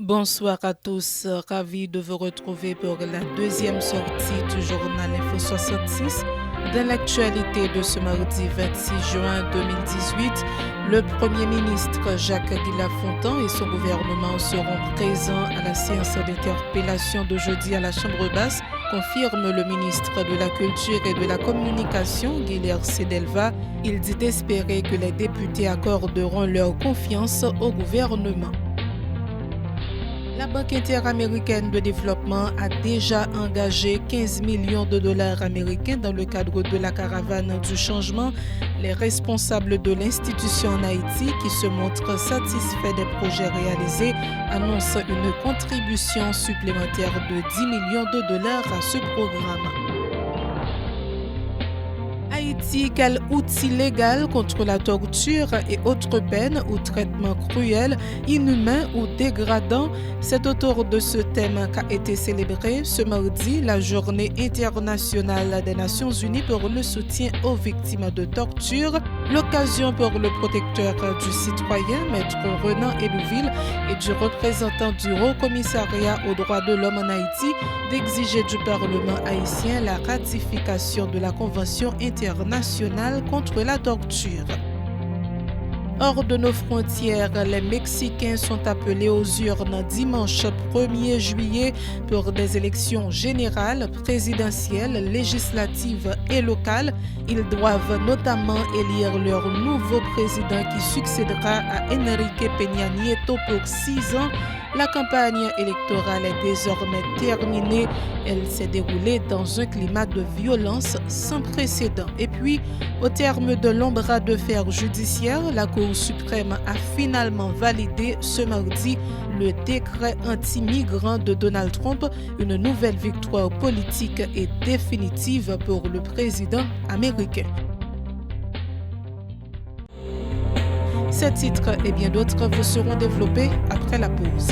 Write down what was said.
Bonsoir à tous, ravi de vous retrouver pour la deuxième sortie du journal Info 66. Dans l'actualité de ce mardi 26 juin 2018, le Premier ministre Jacques Aguilar-Fontan et son gouvernement seront présents à la séance d'interpellation de jeudi à la Chambre basse, confirme le ministre de la Culture et de la Communication, Guilherme Sedelva. Il dit espérer que les députés accorderont leur confiance au gouvernement. La Banque interaméricaine de développement a déjà engagé 15 millions de dollars américains dans le cadre de la caravane du changement. Les responsables de l'institution en Haïti, qui se montrent satisfaits des projets réalisés, annoncent une contribution supplémentaire de 10 millions de dollars à ce programme. Haïti, quel outil légal contre la torture et autres peines ou traitements cruels, inhumains ou dégradants? C'est autour de ce thème qu'a été célébrée ce mardi la Journée internationale des Nations Unies pour le soutien aux victimes de torture. L'occasion pour le protecteur du citoyen, Maître Renan Elouville, et du représentant du Haut Commissariat aux droits de l'homme en Haïti d'exiger du Parlement haïtien la ratification de la Convention internationale contre la torture. Hors de nos frontières, les Mexicains sont appelés aux urnes dimanche 1er juillet pour des élections générales, présidentielles, législatives et locales. Ils doivent notamment élire leur nouveau président qui succédera à Enrique Peña Nieto pour 6 ans. La campagne électorale est désormais terminée. Elle s'est déroulée dans un climat de violence sans précédent. Et puis, au terme de longs bras de fer judiciaire, la Cour suprême a finalement validé ce mardi le décret anti-migrant de Donald Trump, une nouvelle victoire politique et définitive pour le président américain. Ces titres et bien d'autres vous seront développés après la pause.